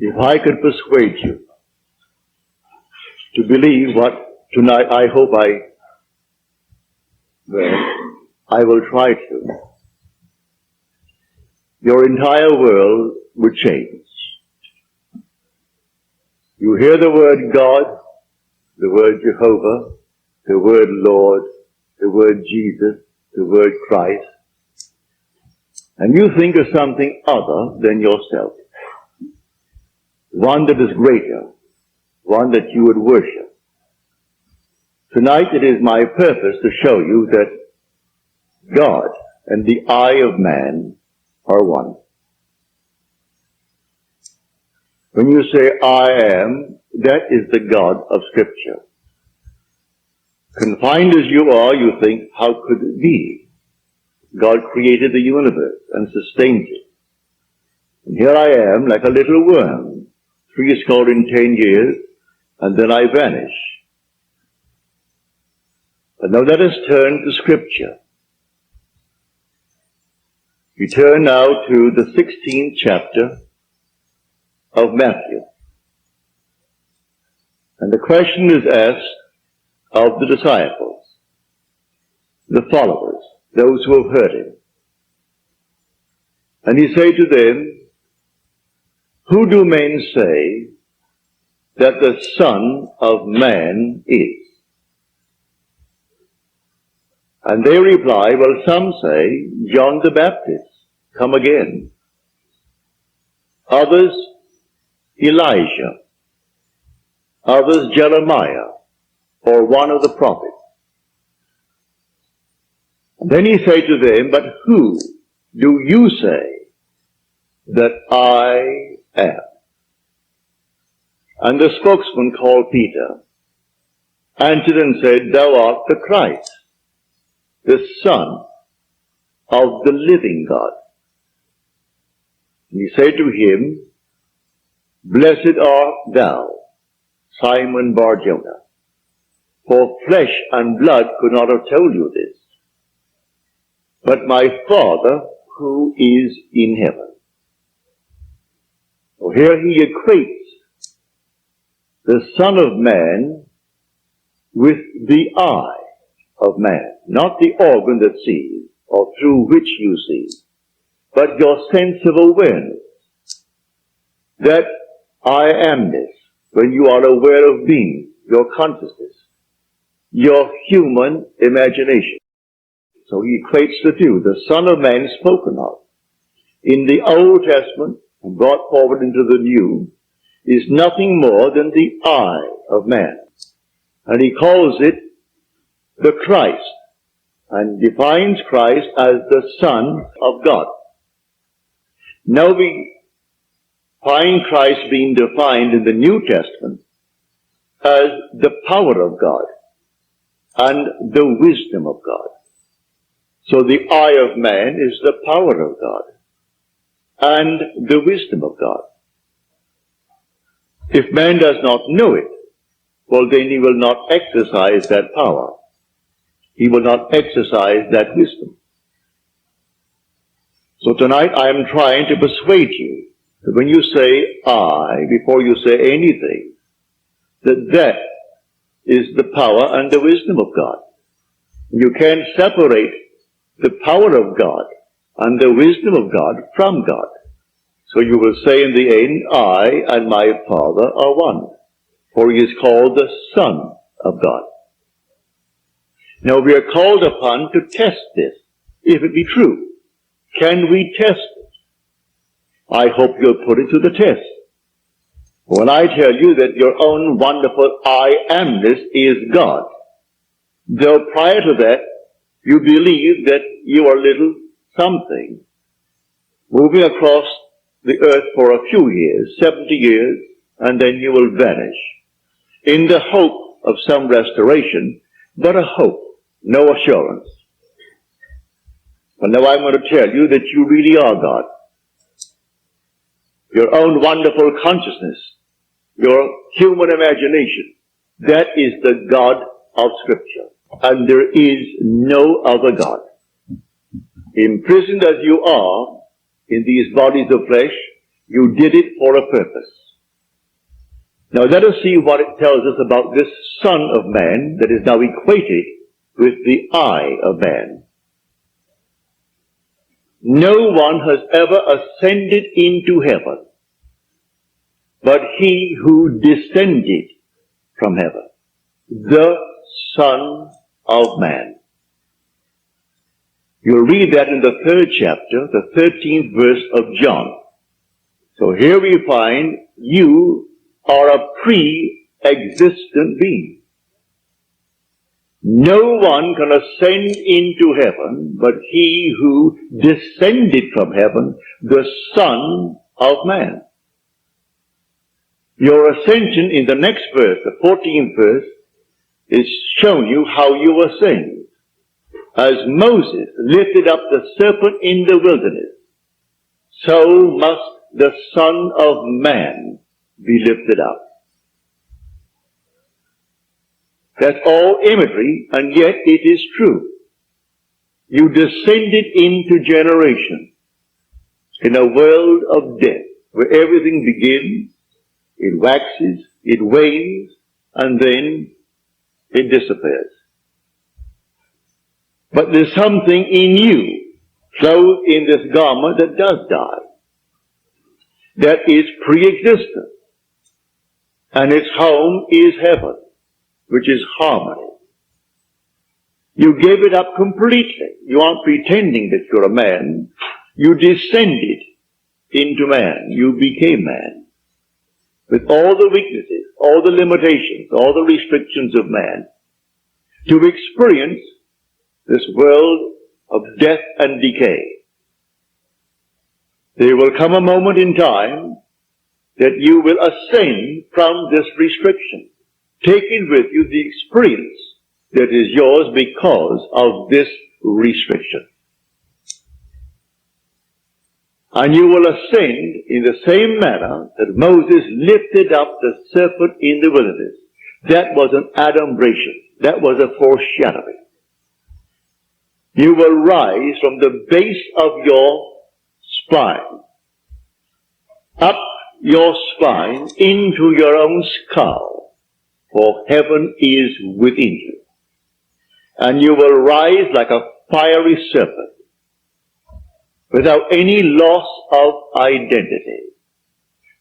If I could persuade you to believe what tonight I hope I will try to, your entire world would change. You hear the word God, the word Jehovah, the word Lord, the word Jesus, the word Christ, and you think of something other than yourself. One that is greater, one that you would worship. Tonight it is my purpose to show you that God and the eye of man are one. When you say I am, that is the God of Scripture. Confined as you are, you think, how could it be? God created the universe and sustains it. And here I am, like a little worm, 10 years, and then I vanish. But now let us turn to Scripture. We turn now to the 16th chapter of Matthew. And the question is asked of the disciples, the followers, those who have heard him. And he said to them, who do men say that the Son of Man is? And they reply, well, some say John the Baptist, come again. Others, Elijah. Others, Jeremiah, or one of the prophets. And then he said to them, but who do you say that I am? And the spokesman called Peter answered and said, thou art the Christ, the Son of the living God. And he said to him, blessed art thou, Simon Bar-Jonah, for flesh and blood could not have told you this, but my Father who is in heaven. So here he equates the Son of Man with the eye of man, not the organ that sees or through which you see, but your sense of awareness, that I amness, when you are aware of being, your consciousness, your human imagination. So he equates the two. The Son of Man spoken of in the Old Testament and brought forward into the New is nothing more than the eye of man. And he calls it the Christ and defines Christ as the Son of God. Now we find Christ being defined in the New Testament as the power of God and the wisdom of God. So the eye of man is the power of God and the wisdom of God. If man does not know it, well, then he will not exercise that power. He will not exercise that wisdom. So tonight I am trying to persuade you that when you say I, before you say anything, that is the power and the wisdom of God. You can't separate the power of God and the wisdom of God from God. So you will say in the end, I and my Father are one, for he is called the Son of God. Now we are called upon to test this, if it be true. Can we test it? I hope you'll put it to the test. When I tell you that your own wonderful I amness is God, though prior to that you believe that you are little something, moving across the earth for a few years, 70 years, and then you will vanish, in the hope of some restoration, but a hope, no assurance. But now I'm going to tell you that you really are God. Your own wonderful consciousness, your human imagination, that is the God of Scripture. And there is no other God. Imprisoned as you are in these bodies of flesh, you did it for a purpose. Now let us see what it tells us about this Son of Man that is now equated with the I of man. No one has ever ascended into heaven but he who descended from heaven, the Son of Man. You'll read that in the 3rd chapter, the 13th verse of John. So here we find you are a pre-existent being. No one can ascend into heaven but he who descended from heaven, the Son of Man. Your ascension in the next verse, the 14th verse, is shown you how you ascend. As Moses lifted up the serpent in the wilderness, so must the Son of Man be lifted up. That's all imagery, and yet it is true. You descended into generation in a world of death, where everything begins, it waxes, it wanes, and then it disappears. But there's something in you, clothed in this garment, that does die. That is pre-existent. And its home is heaven, which is harmony. You gave it up completely. You aren't pretending that you're a man. You descended into man. You became man. With all the weaknesses, all the limitations, all the restrictions of man, to experience this world of death and decay. There will come a moment in time that you will ascend from this restriction, taking with you the experience that is yours because of this restriction. And you will ascend in the same manner that Moses lifted up the serpent in the wilderness. That was an adumbration. That was a foreshadowing. You will rise from the base of your spine, up your spine into your own skull, for heaven is within you. And you will rise like a fiery serpent, without any loss of identity.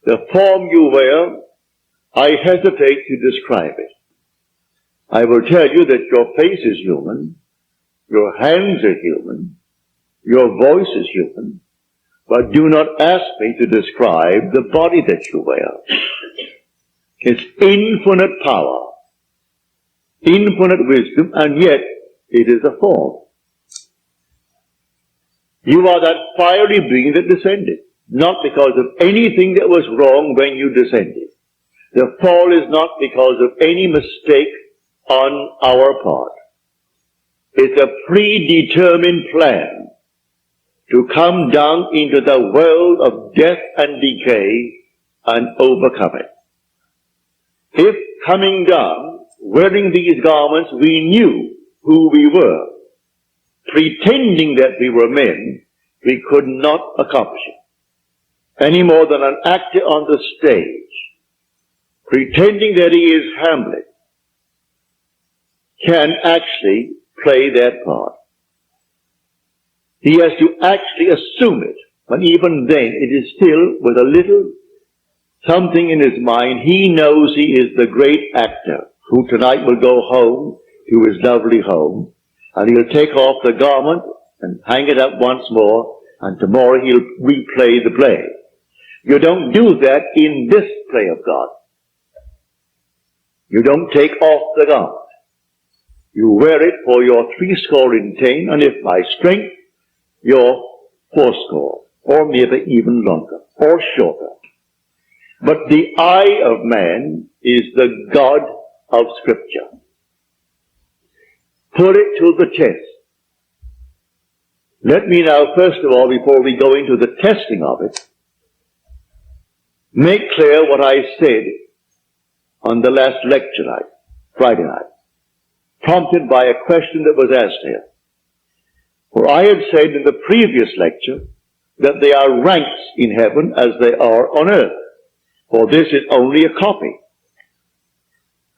The form you wear, I hesitate to describe it. I will tell you that your face is human, your hands are human, your voice is human, but do not ask me to describe the body that you wear. It's infinite power, infinite wisdom, and yet it is a form. You are that fiery being that descended, not because of anything that was wrong when you descended. The fall is not because of any mistake on our part. It's a predetermined plan to come down into the world of death and decay and overcome it. If coming down, wearing these garments, we knew who we were, pretending that we were men, we could not accomplish it. Any more than an actor on the stage, pretending that he is Hamlet, can actually play that part. He has to actually assume it, but even then it is still with a little something in his mind. He knows he is the great actor who tonight will go home to his lovely home, and he'll take off the garment and hang it up once more, and tomorrow he'll replay the play. You don't do that in this play of God. You don't take off the garment. You wear it for your 70, and if by strength, your 80, or maybe even longer, or shorter. But the I of man is the God of Scripture. Put it to the test. Let me now, first of all, before we go into the testing of it, make clear what I said on the last lecture night, Friday night, prompted by a question that was asked here. For I had said in the previous lecture that there are ranks in heaven as they are on earth. For this is only a copy.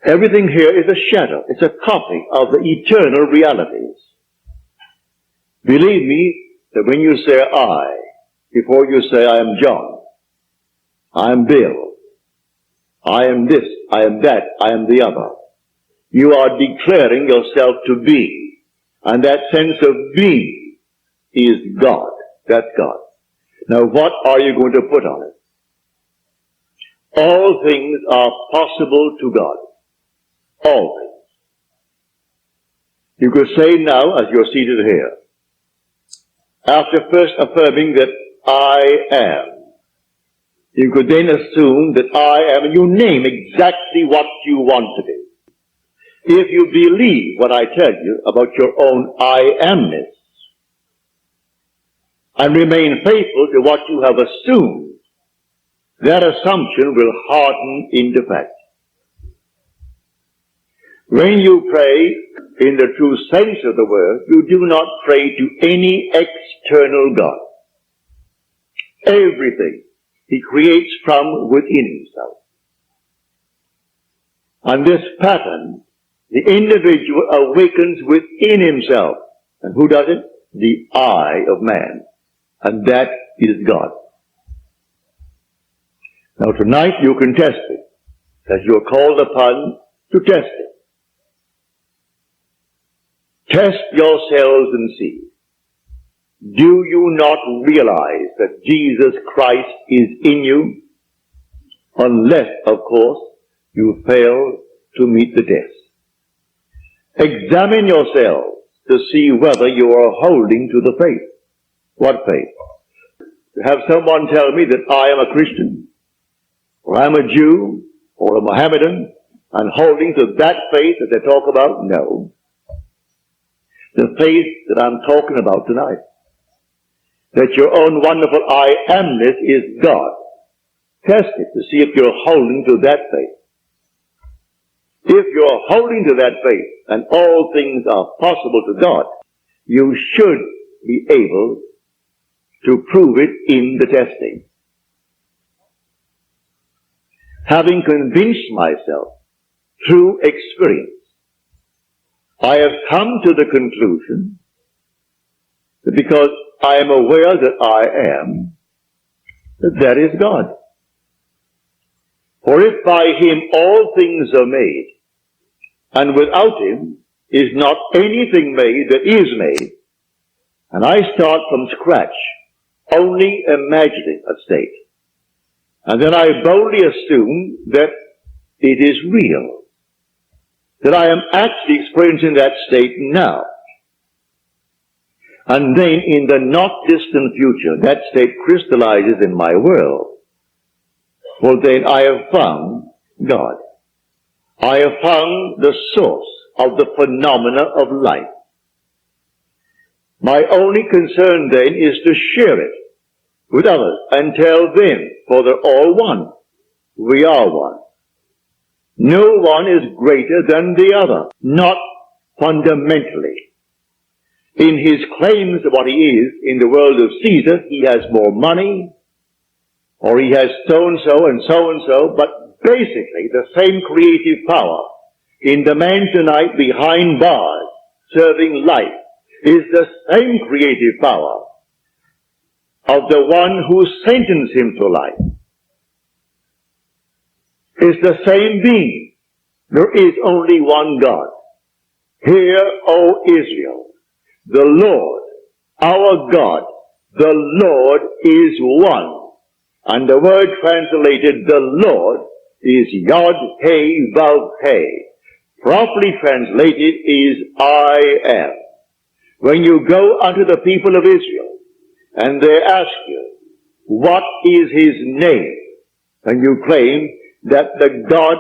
Everything here is a shadow. It's a copy of the eternal realities. Believe me that when you say I, before you say I am John, I am Bill, I am this, I am that, I am the other, you are declaring yourself to be. And that sense of being is God. That's God. Now what are you going to put on it? All things are possible to God. All things. You could say now, as you're seated here, after first affirming that I am, you could then assume that I am, and you name exactly what you want to be. If you believe what I tell you about your own I amness, and remain faithful to what you have assumed, that assumption will harden into fact. When you pray in the true sense of the word, you do not pray to any external God. Everything he creates from within himself. And this pattern, the individual awakens within himself. And who does it? The I of man. And that is God. Now tonight you can test it, as you are called upon to test it. Test yourselves and see. Do you not realize that Jesus Christ is in you? Unless, of course, you fail to meet the test. Examine yourselves to see whether you are holding to the faith. What faith? To have someone tell me that I am a Christian, or I'm a Jew, or a Mohammedan, and holding to that faith that they talk about? No. The faith that I'm talking about tonight. That your own wonderful I amness is God. Test it to see if you're holding to that faith. If you're holding to that faith, and all things are possible to God, you should be able to prove it in the testing. Having convinced myself through experience, I have come to the conclusion that because I am aware that I am, that is God. For if by him all things are made, and without him is not anything made that is made, and I start from scratch, only imagining a state, and then I boldly assume that it is real, that I am actually experiencing that state now. And then in the not distant future, that state crystallizes in my world. Well, then I have found God. I have found the source of the phenomena of life. My only concern then is to share it with others and tell them, for they're all one. We are one. No one is greater than the other, not fundamentally. In his claims of what he is in the world of Caesar, he has more money, or he has so-and-so and so-and-so, but basically the same creative power in the man tonight behind bars serving life is the same creative power of the one who sentenced him to life. It's the same being. There is only one God. Hear, O Israel, the Lord, our God, the Lord is one. And the word translated, the Lord, is Yod He Vav He. Properly translated is I am. When you go unto the people of Israel, and they ask you, what is his name? And you claim that the God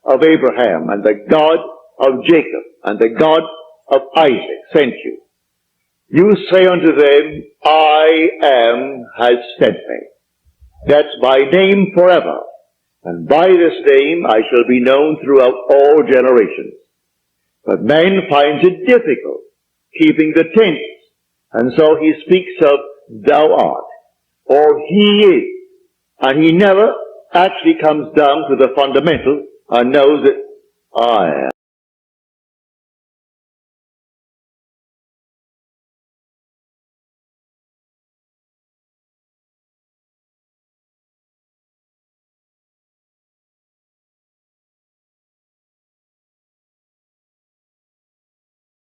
of Abraham, and the God of Jacob, and the God of Isaac sent you. You say unto them, I am has sent me. That's my name forever. And by this name I shall be known throughout all generations. But man finds it difficult keeping the tense. And so he speaks of thou art, or he is. And he never actually comes down to the fundamental and knows that I am.